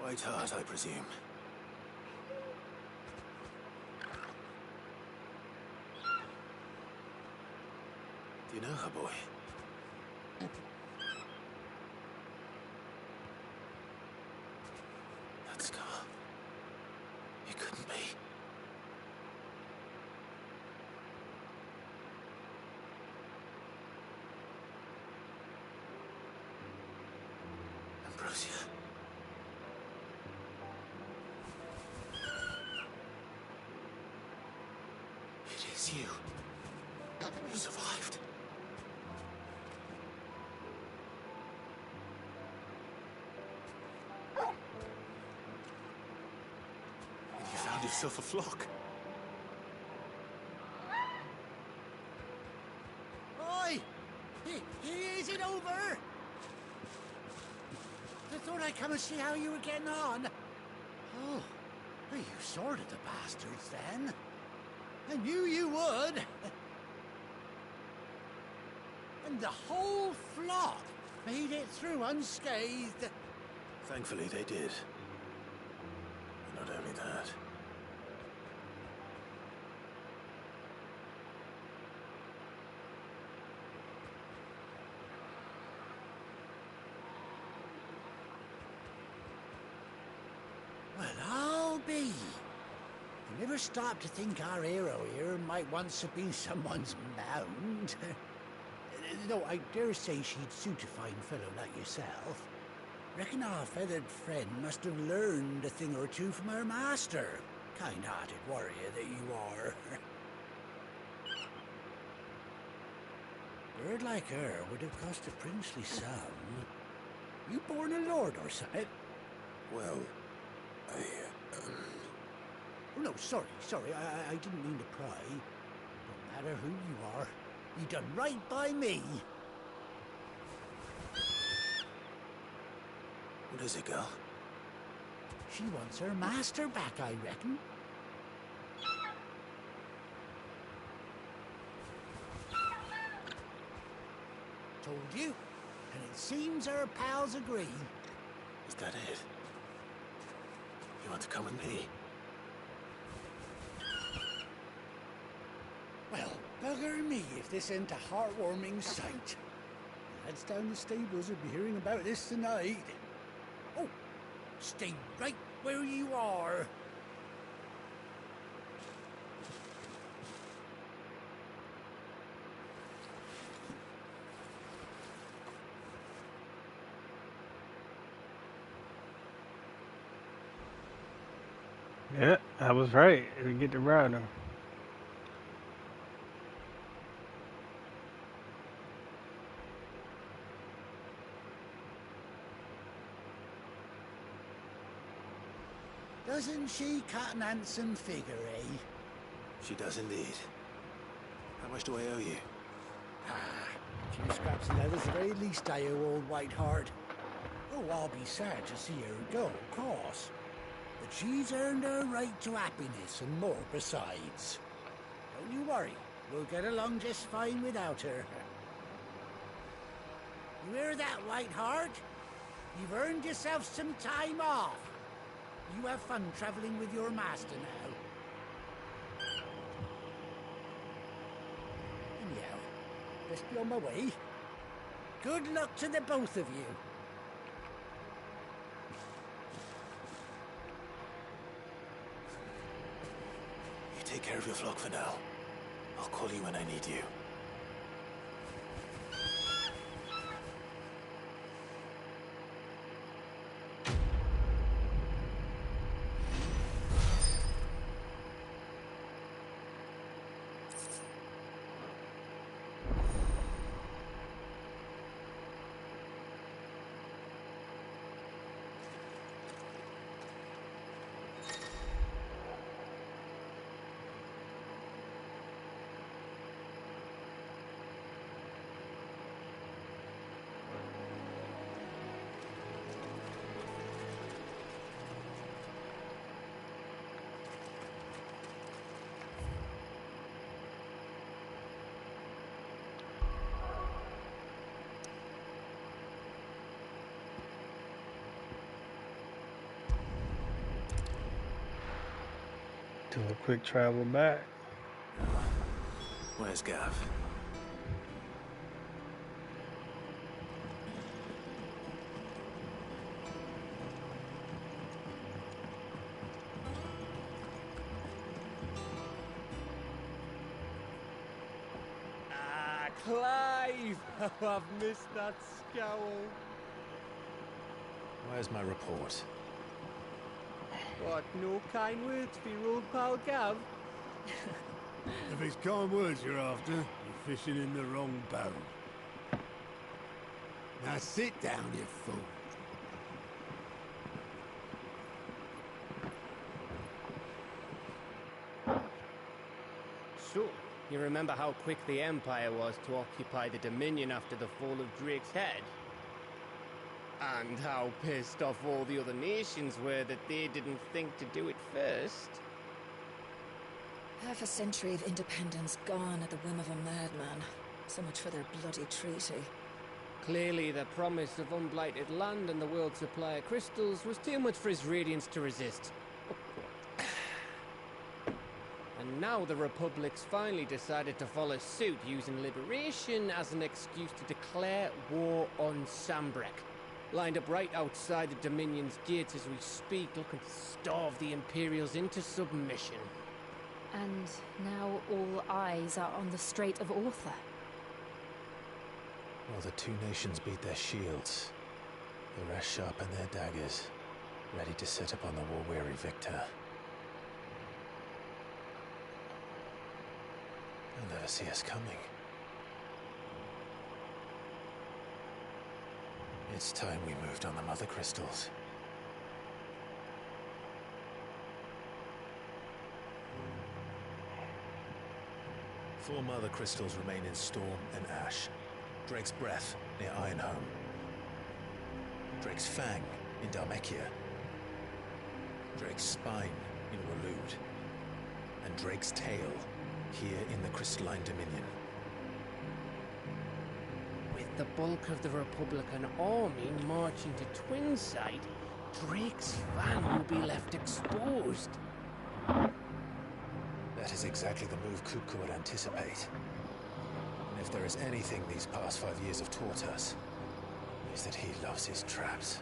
[SPEAKER 2] White Heart, I presume. Do you know her, boy? That scar. It couldn't be. Ambrosia. It's you. You survived. And you found yourself a flock.
[SPEAKER 20] Oi! Is it over? I thought I'd come and see how you were getting on. Oh, well, you sorted the bastards then. I knew you would. And the whole flock made it through unscathed.
[SPEAKER 2] Thankfully they did. And not only that.
[SPEAKER 20] Well, I'll be. I never stopped to think our hero here might once have been someone's mount. Though I dare say she'd suit a fine fellow like yourself. Reckon our feathered friend must have learned a thing or two from her master. Kind-hearted warrior that you are. A bird like her would have cost a princely sum. You born a lord or something?
[SPEAKER 2] Well,
[SPEAKER 20] Oh, no, sorry. I didn't mean to pry. Don't matter who you are. You done right by me.
[SPEAKER 2] What is it, girl?
[SPEAKER 20] She wants her master back, I reckon. Told you. And it seems her pals agree.
[SPEAKER 2] Is that it? You want to come with me?
[SPEAKER 20] Well, bugger me if this ain't a heartwarming sight. Lads down the stables will be hearing about this tonight. Oh, stay right where you are.
[SPEAKER 1] Yeah, I was right. We get to ride them.
[SPEAKER 20] Doesn't she cut an handsome figure, eh?
[SPEAKER 2] She does indeed. How much do I owe you?
[SPEAKER 20] A few scraps of leather's the very least I owe old Whiteheart. Oh, I'll be sad to see her go, of course. But she's earned her right to happiness and more besides. Don't you worry, we'll get along just fine without her. You hear that, Whiteheart? You've earned yourself some time off. You have fun traveling with your master now. Anyhow, best be on my way. Good luck to the both of you.
[SPEAKER 2] You take care of your flock for now. I'll call you when I need you.
[SPEAKER 1] Do a quick travel back.
[SPEAKER 2] Where's Gav?
[SPEAKER 4] Ah, Clive! Oh, I've missed that scowl.
[SPEAKER 2] Where's my report?
[SPEAKER 4] What, no kind words for your old pal Gav?
[SPEAKER 5] If it's kind words you're after, you're fishing in the wrong barrel. Now sit down, you fool.
[SPEAKER 9] So, you remember how quick the Empire was to occupy the Dominion after the fall of Drake's head? And how pissed off all the other nations were that they didn't think to do it first?
[SPEAKER 22] Half a century of independence gone at the whim of a madman. So much for their bloody treaty.
[SPEAKER 9] Clearly, the promise of unblighted land and the world's supply of crystals was too much for his radiance to resist. And now the Republic's finally decided to follow suit, using liberation as an excuse to declare war on Sambrek. Lined up right outside the Dominion's gates as we speak, looking to starve the Imperials into submission.
[SPEAKER 3] And now all eyes are on the Strait of Author.
[SPEAKER 2] While the two nations beat their shields, the rest sharpen their daggers, ready to set upon the war-weary victor. They'll never see us coming. It's time we moved on the Mother Crystals. Four Mother Crystals remain in Storm and Ash. Drake's Breath near Ironhome. Drake's Fang in Dharmekia. Drake's Spine in Waloed. And Drake's Tail here in the Crystalline Dominion.
[SPEAKER 9] With the bulk of the Republican army marching to Twinside, Drake's Fang will be left exposed.
[SPEAKER 2] That is exactly the move Kupka would anticipate. And if there is anything these past 5 years have taught us, is that he loves his traps.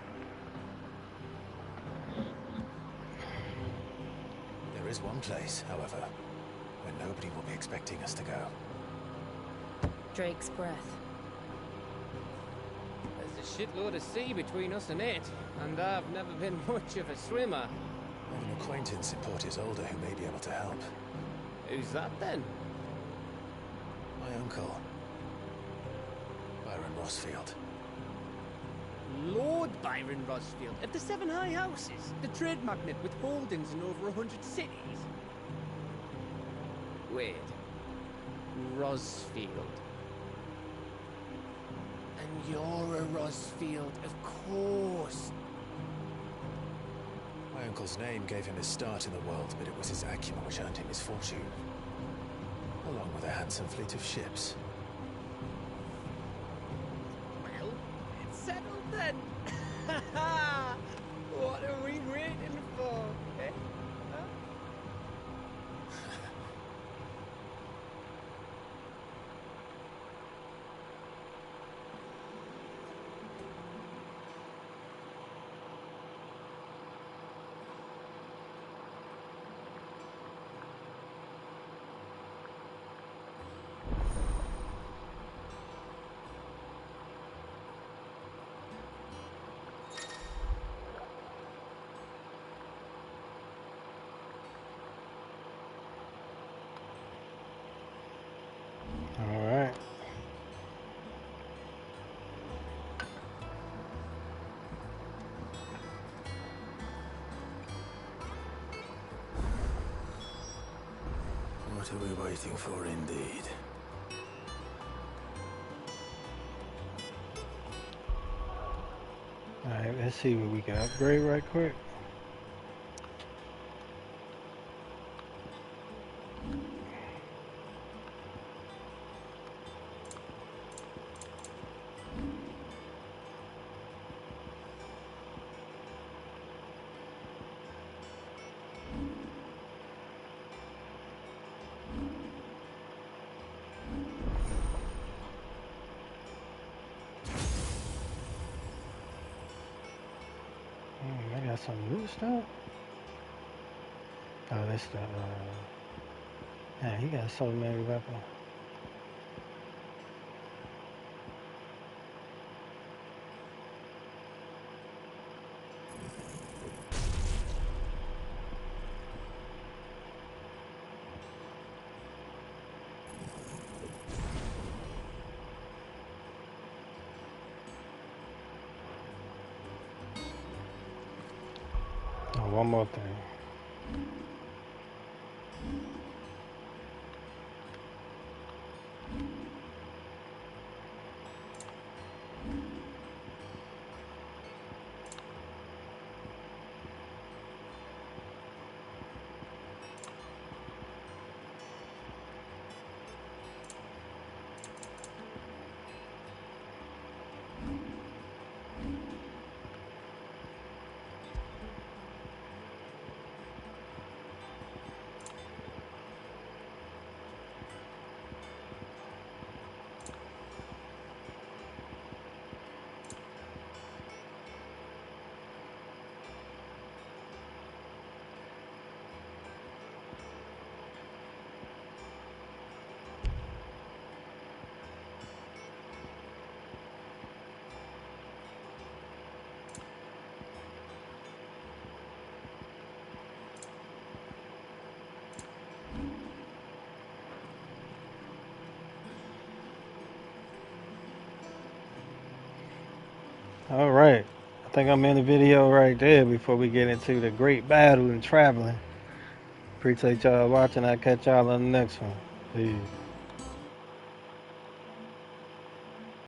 [SPEAKER 2] There is one place, however, where nobody will be expecting us to go.
[SPEAKER 3] Drake's Breath.
[SPEAKER 9] There's a shitload of sea between us and it, and I've never been much of a swimmer.
[SPEAKER 2] I have an acquaintance in Port Isolde who may be able to help.
[SPEAKER 9] Who's that then?
[SPEAKER 2] My uncle, Byron Rosfield.
[SPEAKER 9] Lord Byron Rosfield of the Seven High Houses, the trade magnate with holdings in over 100 cities. Wait, Rosfield. And you're a Rosfield, of course.
[SPEAKER 2] My uncle's name gave him his start in the world, but it was his acumen which earned him his fortune, along with a handsome fleet of ships.
[SPEAKER 9] Well, it's settled then. What are we waiting for, eh? Huh?
[SPEAKER 1] All right.
[SPEAKER 5] What are we waiting for, indeed?
[SPEAKER 1] All right, let's see what we can upgrade right quick. I got some new stuff. Oh, that's the, yeah, he got so many weapons. one more thing. All right. I think I'm in the video right there before we get into the great battle and traveling. Appreciate y'all watching. I'll catch y'all on the next one. Peace.